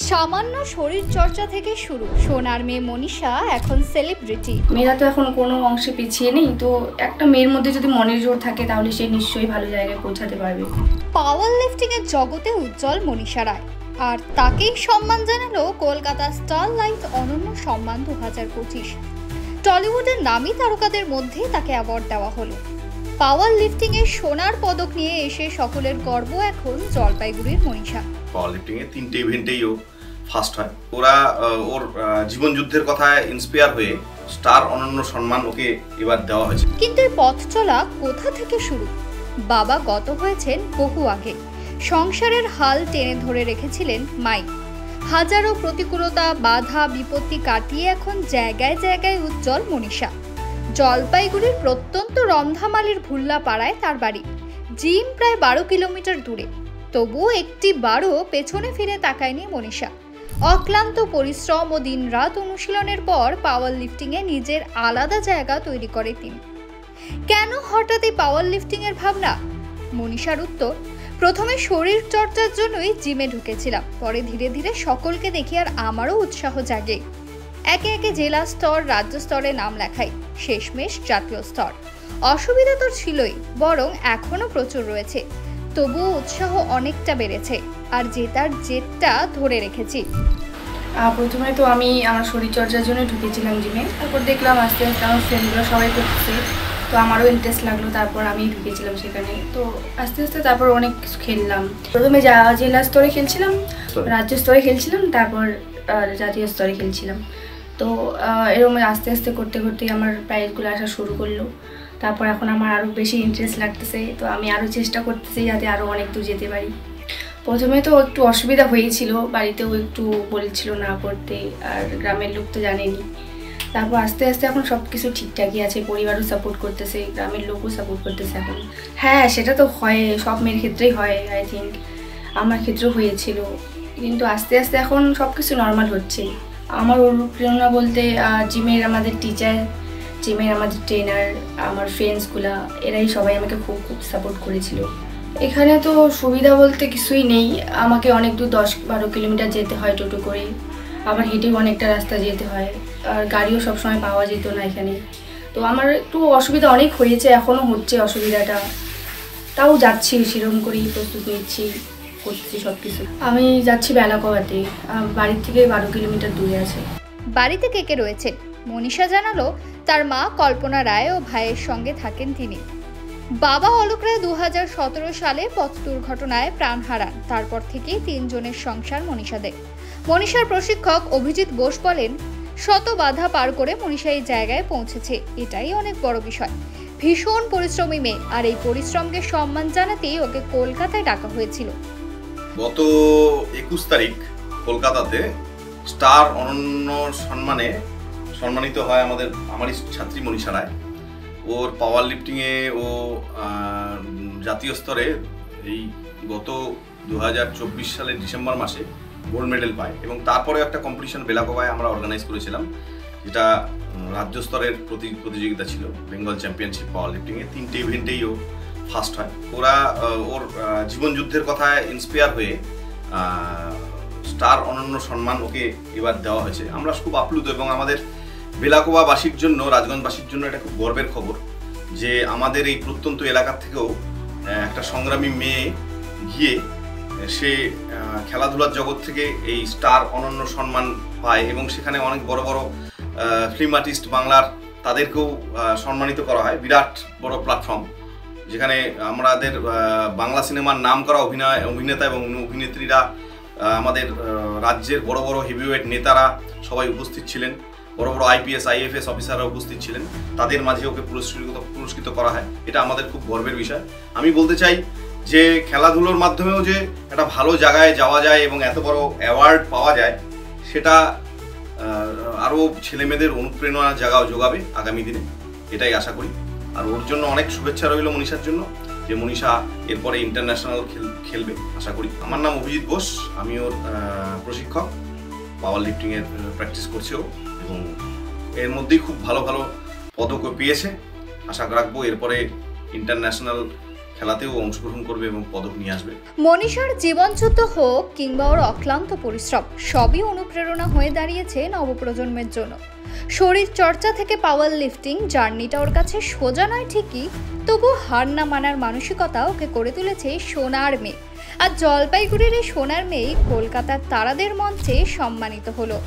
সামান্য শরীর চর্চা থেকে শুরু সোনার মেয়ে মনীষা এখন সেলিব্রিটি। মেয়েরা তো এখন কোনো অংশে পিছিয়ে নেই, তো একটা মেয়ের মধ্যে যদি মনের জোর থাকে তাহলে সে নিশ্চয়ই ভালো জায়গায় পৌঁছাতে পারবে। পাওয়ার লিফটিং এর জগতে উজ্জ্বল মনীষা রায়, আর তাকেই সম্মান জানালো কলকাতা স্টারলাইট অনন্য সম্মান 2025। টলিউডের নামী তারকাদের মধ্যে তাকে অ্যাওয়ার্ড দেওয়া হলো। পাওয়ার লিফটিং এ সোনার পদক নিয়ে এসে সকলের গর্ব এখন জলপাইগুড়ির মনীষা। পাওয়ার লিফটিং এ 3টে ইভেন্টেই ও ফার্স্ট হয়। ওরা ওর জীবন যুদ্ধের কথায় ইন্সপায়ার হয়ে স্টার অনন্য সম্মান ওকে এবার দেওয়া হয়েছে। কিন্তু এই পথ চলা কোথা থেকে শুরু? বাবা গত হয়েছেন বহু আগে। সংসারের হাল টেনে ধরে রেখেছিলেন মাই। হাজারো প্রতিকূলতা বাধা বিপত্তি কাটিয়ে এখন জায়গায় জায়গায় উজ্জ্বল মনীষা। জলপাইগুড়ির প্রত্যন্ত রমধামালির ভুল্লা পাড়ায় তার বাড়ি। জিম প্রায় 12 কিলোমিটার দূরে, তবুও একটি বারও পেছনে ফিরে তাকায়নি মনীষা। অক্লান্ত পরিশ্রম ও দিনরাত অনুশীলনের পর পাওয়ার লিফটিংয়ে নিজের আলাদা জায়গা তৈরি করে তিনি। কেন হঠাৎ এই পাওয়ার লিফটিং এর ভাবনা? মনীষার উত্তর, প্রথমে শরীর চর্চার জন্যই জিমে ঢুকেছিলাম, পরে ধীরে ধীরে সকলকে দেখি আর আমারও উৎসাহ জাগে। একে একে জেলা স্তর রাজ্য স্তরে নাম লেখাই, শেষমেশ জাতীয় স্তর। অসুবিধা তো ছিলই, বরং এখনো প্রচুর রয়েছে, তবুও উৎসাহ অনেকটা বেড়েছে আর জেতার জেদটা ধরে রেখেছি। প্রথমে তো আমি আমার শরীরচর্চার জন্য ঢুকেছিলাম জিমে, তারপর দেখলাম আস্তে আস্তে আমার ফ্রেন্ডগুলো সবাই করছে, তো আমারও ইন্টারেস্ট লাগলো, তারপর আমি ঢুকেছিলাম সেখানে। তো আস্তে আস্তে তারপর অনেক কিছু খেললাম। প্রথমে জেলা স্তরে খেলছিলাম, রাজ্য স্তরে খেলছিলাম, তারপর জাতীয় স্তরে খেলছিলাম। তো এরকম আস্তে আস্তে করতে করতেই আমার প্রাইজগুলো আসা শুরু করলো। তারপর এখন আমার আরও বেশি ইন্টারেস্ট লাগতেছে, তো আমি আরও চেষ্টা করতেছি যাতে আরও অনেক দূর যেতে পারি। প্রথমে তো একটু অসুবিধা হয়েছিল, বাড়িতেও একটু বলেছিল না করতে, আর গ্রামের লোক তো জানেনি। তারপর আস্তে আস্তে এখন সব কিছু ঠিকঠাকই আছে, পরিবারও সাপোর্ট করতেছে, গ্রামের লোকও সাপোর্ট করতেছে এখন। হ্যাঁ, সেটা তো হয়, সব মেয়ের ক্ষেত্রেই হয়, আই থিঙ্ক আমার ক্ষেত্রেও হয়েছিল, কিন্তু আস্তে আস্তে এখন সব কিছু নর্মাল হচ্ছে। আমার অনুপ্রেরণা বলতে জিমের আমাদের টিচার, জিমের আমাদের ট্রেনার, আমার ফ্রেন্ডসগুলা, এরাই সবাই আমাকে খুব খুব সাপোর্ট করেছিল। এখানে তো সুবিধা বলতে কিছুই নেই, আমাকে অনেক দূর 10-12 কিলোমিটার যেতে হয় টোটো করে, আবার হেঁটেও অনেকটা রাস্তা যেতে হয়, আর গাড়িও সবসময় পাওয়া যেত না এখানে। তো আমার একটু অসুবিধা অনেক হয়েছে, এখনও হচ্ছে অসুবিধাটা, তাও যাচ্ছি, সেরকম করেই প্রস্তুতি নিচ্ছি, করছি সব কিছু। আমি যাচ্ছি বেলাকোয়াতে, বাড়ির থেকে 12 কিলোমিটার দূরে আছে। বাড়িতে কে কে রয়েছে? মনীষা জানালো তার মা কল্পনা রায় ও ভাইয়ের সঙ্গে থাকেন তিনি। বাবা অলোক রায় 2017 সালে পথ দুর্ঘটনায় প্রাণ হারান। তারপর থেকেই 3 জনের সংসার মনীষাদের। মনীষার প্রশিক্ষক অভিজিৎ বোস বলেন, শত বাধা পার করে মনীষা এই জায়গায় পৌঁছেছে, এটাই অনেক বড় বিষয়। ভীষণ পরিশ্রমী মেয়ে, আর এই পরিশ্রমকে সম্মান জানাতেই ওকে কলকাতায় ডাকা হয়েছিল। গত 21 তারিখ কলকাতাতে স্টার অনন্য সম্মানে সম্মানিত হয় আমারই ছাত্রী মনীষা রায়। ওর পাওয়ার লিফটিংয়ে ও জাতীয় স্তরে এই গত 2024 সালের ডিসেম্বর মাসে গোল্ড মেডেল পায়, এবং তারপরে একটা কম্পিটিশন বেলাকোয়ায় আমরা অর্গানাইজ করেছিলাম, যেটা রাজ্য স্তরের প্রতিযোগিতা ছিল, বেঙ্গল চ্যাম্পিয়নশিপ পাওয়ার লিফটিংয়ে। 3টে ইভেন্টেই ও ফার্স্ট হয়। ওরা ওর জীবন যুদ্ধের কথায় ইন্সপায়ার হয়ে স্টার অনন্য সম্মান ওকে এবার দেওয়া হয়েছে। আমরা খুব আপ্লুত, এবং আমাদের বেলাকোয়াবাসীর জন্য, রাজগঞ্জবাসীর জন্য এটা খুব গর্বের খবর যে আমাদের এই প্রত্যন্ত এলাকার থেকেও একটা সংগ্রামী মেয়ে গিয়ে সে খেলাধুলার জগৎ থেকে এই স্টার অনন্য সম্মান পায়, এবং সেখানে অনেক বড় বড় ফিল্ম আর্টিস্ট বাংলার তাদেরকেও সম্মানিত করা হয়। বিরাট বড় প্ল্যাটফর্ম, যেখানে আমাদের বাংলা সিনেমার নাম করা অভিনেতা এবং অভিনেত্রীরা, আমাদের রাজ্যের বড় বড় হেভিওয়েট নেতারা সবাই উপস্থিত ছিলেন, বড় বড় IPS IFS অফিসাররা উপস্থিত ছিলেন, তাদের মাঝে ওকে পুরস্কৃত করা হয়। এটা আমাদের খুব গর্বের বিষয়। আমি বলতে চাই যে খেলাধুলোর মাধ্যমেও যে একটা ভালো জায়গায় যাওয়া যায় এবং এত বড় অ্যাওয়ার্ড পাওয়া যায়, সেটা আরও ছেলেমেয়েদের অনুপ্রেরণা যোগাবে আগামী দিনে, এটাই আশা করি। আর ওর জন্য অনেক শুভেচ্ছা রইল মনীষার জন্য, যে মনীষা এরপরে ইন্টারন্যাশনাল খেলবে আশা করি। আমার নাম অভিজিৎ বোস, আমি ওর প্রশিক্ষক, পাওয়ার লিফটিংয়ের প্র্যাকটিস করছে ও, এবং এর মধ্যেই খুব ভালো ভালো পদকও পেয়েছে। আশা রাখবো এরপরে ইন্টারন্যাশনাল খেলাতেও অংশগ্রহণ করবে এবং পদক নিয়ে আসবে। মনীষার জীবনযুদ্ধ হোক কিংবা ওর অক্লান্ত পরিশ্রম, সবই অনুপ্রেরণা হয়ে দাঁড়িয়েছে নবপ্রজন্মের জন্য। শরীর চর্চা থেকে পাওয়ার লিফটিং জার্নিটা ওর কাছে সোজা নয় ঠিকই, তবু হার না মানার মানসিকতা ওকে করে তুলেছে সোনার মেয়ে। আর জলপাইগুড়ির এই সোনার মেয়ে কলকাতার তারাদের মঞ্চে সম্মানিত হলো।